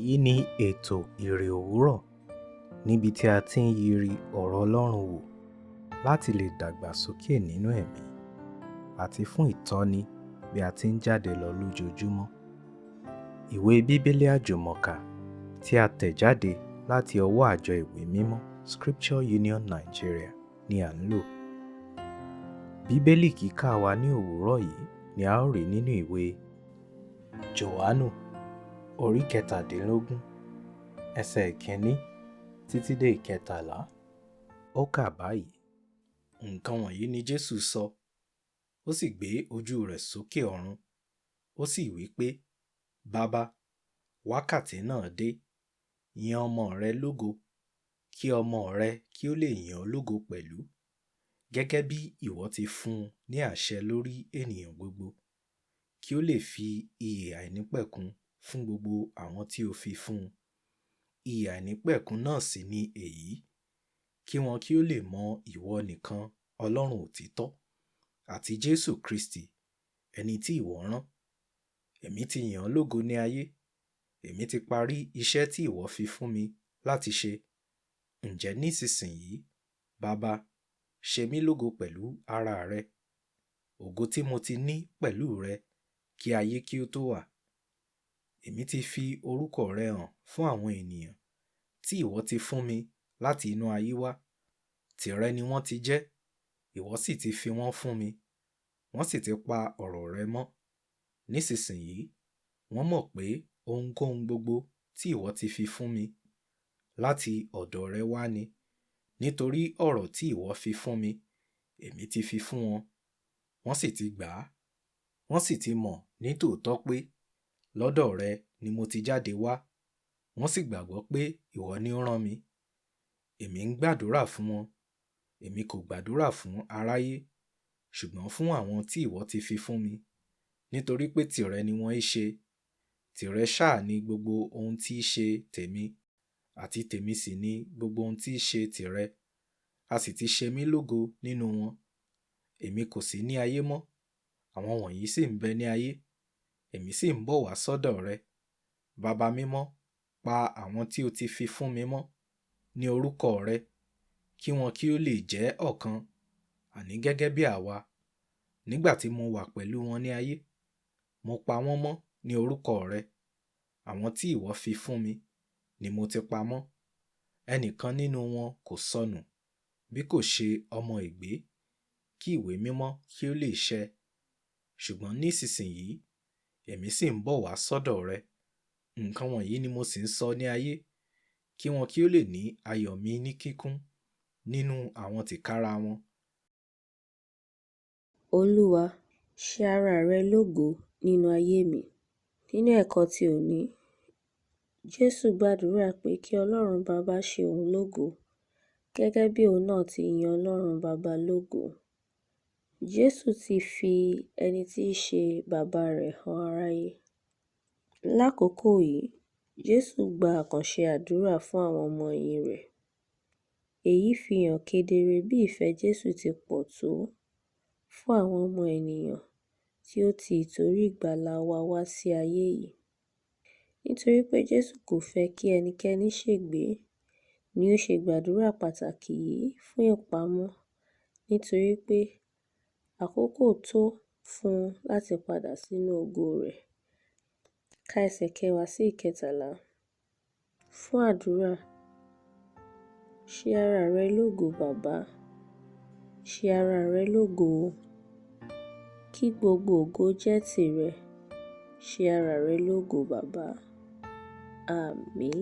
Èyí ni ètò Iri Owuro, níbi tí a ti ń yiri ọ̀rọ̀ Ọlọ́run wò láti lè dàgbàsókè nínú ẹ̀mí àti fún ìtọ́ni bí a ti ń jáde lọ lójoojúmọ́. Ìwé Bíbélì Àjùmọ tí a tẹ̀ jáde láti ọwọ́ àjọ ìwé mímọ́ Scripture Union Nigeria ni à ń lò. Bíbélì kíkà wa ní òwúrọ̀ yìí ni a ó rí nínú ìwé Jòhánù orí 17 ẹsẹ̀ ìkíní títí dé ìkẹtàlá. Ó kà báyìí: Nǹkan wọ̀nyí ni Jésù sọ, ó sì gbé ojú rẹ̀ sókè ọ̀run, ó sì wí pé, Bàbá, wákàtí náà dé, yin ọmọ rẹ lógo, kí ọmọ rẹ kí ó lè yìn ọ́ lógo pẹ̀lú, gẹ́gẹ́ bí ìwọ ti fún un ní àṣẹ lórí ènìyàn gbogbo, kí ó lè fi ìyè àìnípẹ̀kun fún gbogbo àwọn tí ó fi fún un. Ìyè àìnípẹ̀kun náà sì ni èyí, kí wọn kí ó lè mọ ìwọ nìkan Ọlọ́run òtítọ́, àti Jésù Kristi, ẹni tí ìwọ rán. Èmi ti yìn ọ́ lógo ní ayé, èmi ti parí iṣẹ́ tí ìwọ fi fún mi láti ṣe. Ǹjẹ́ nísinsìnyí, Bàbá, ṣe mí lógo pẹ̀lú ara rẹ, ògo tí mo ti ní pẹ̀lú rẹ kí ayé kí ó tó wà. Èmi ti fi orúkọ rẹ hàn fún àwọn ènìyàn tí ìwọ ti fún mi láti inú ayé wá. Tìrẹ ni wọ́n ti jẹ́, ìwọ sì ti fi wọ́n fún mi, wọ́n sì ti pa ọ̀rọ̀ rẹ mọ́. Nísinsìnyí, wọ́n mọ̀ pé ohunkóhun gbogbo tí ìwọ ti fi fún mi láti ọ̀dọ̀ rẹ wá ni, nítorí ọ̀rọ̀ tí ìwọ fi fún mi, èmi ti fi fún wọn, wọ́n sì ti gbà á. Wọ́n sì ti mọ̀ nítòótọ́ pé lọ́dọ̀ rẹ ni mo ti jáde wá, wọ́n sì gbàgbọ́ pé ìwọ ni ó rán mi. Èmi ń gbàdúrà fún wọn, èmi kò gbàdúrà fún aráyé, ṣùgbọ́n fún àwọn tí ìwọ ti fi fún mi, nítorí pé tìrẹ ni wọ́n í ṣe. Tìrẹ ṣáà ni gbogbo ohun tí í ṣe tèmi, àti tèmi sì ni gbogbo ohun tí í ṣe tìrẹ. A sì ti ṣe mí lógo nínú wọn. Èmi kò sí ní ayé mọ́, àwọn wọ̀nyí sì ń bẹ ní ayé, èmi sì ń bọ̀ wá sọ́dọ̀ rẹ. Baba mímọ́, pa àwọn tí o ti fi fún mi mọ́ ní orúkọ rẹ, kí wọn kí ó lè jẹ́ ọ̀kan, àní gẹ́gẹ́ bí àwa. Nígbà tí mo wà pẹ̀lú wọn ní ayé, mo pa wọ́n mọ́ ní orúkọ rẹ. Àwọn tí ìwọ fi fún mi ni mo ti pa mọ́. Ẹnìkan nínú wọn kò sọnù, bí kò ṣe ọmọ ègbé, kí ìwé mímọ́ kí ó lè ṣẹ. Ṣùgbọ́n nísinsìnyí, èmi sì ń bọ̀ wá sọ́dọ̀ rẹ. Nǹkan wọ̀nyí ni mo sì ń sọ ní ayé, kí wọn kí ó lè ní ayọ̀ mi ní kíkún nínú àwọn tìkára wọn. Olúwa, ṣe ara rẹ lógo nínú ayé mi. Nínú ẹ̀kọ́ ti òní, Jésù gbàdúrà pé kí Ọlọ́run Baba ṣe òun lógo, gẹ́gẹ́ bí òun náà ti yin Ọlọ́run Baba lógo. Jésù ti fi ẹni tí í ṣe bàbá rẹ̀ hàn aráyé. Lákòókò yìí, Jésù gba àkànṣe àdúrà fún àwọn ọmọ ẹ̀yìn rẹ̀. Èyí fi hàn kedere bí ìfẹ́ Jésù ti pọ̀ tó fún àwọn ọmọ ènìyàn tí ó ti ìtorí ìgbàlà wa wá sí ayé yìí. Nítorí pé Jésù kò fẹ́ kí ẹnikẹ́ni ṣègbé, ni ó ṣe gbàdúrà pàtàkì yìí fún ìpamọ́, nítorí pé àkókò tó fún un láti padà sínú ògo rẹ̀. Ka ẹsẹ̀ 10 sí 13. Fún àdúrà: ṣe ara rẹ lógo Bàbá, ṣe ara rẹ lógo, kí gbogbo ògo jẹ́ tìrẹ, ṣe ara rẹ lógo Bàbá. Àmín.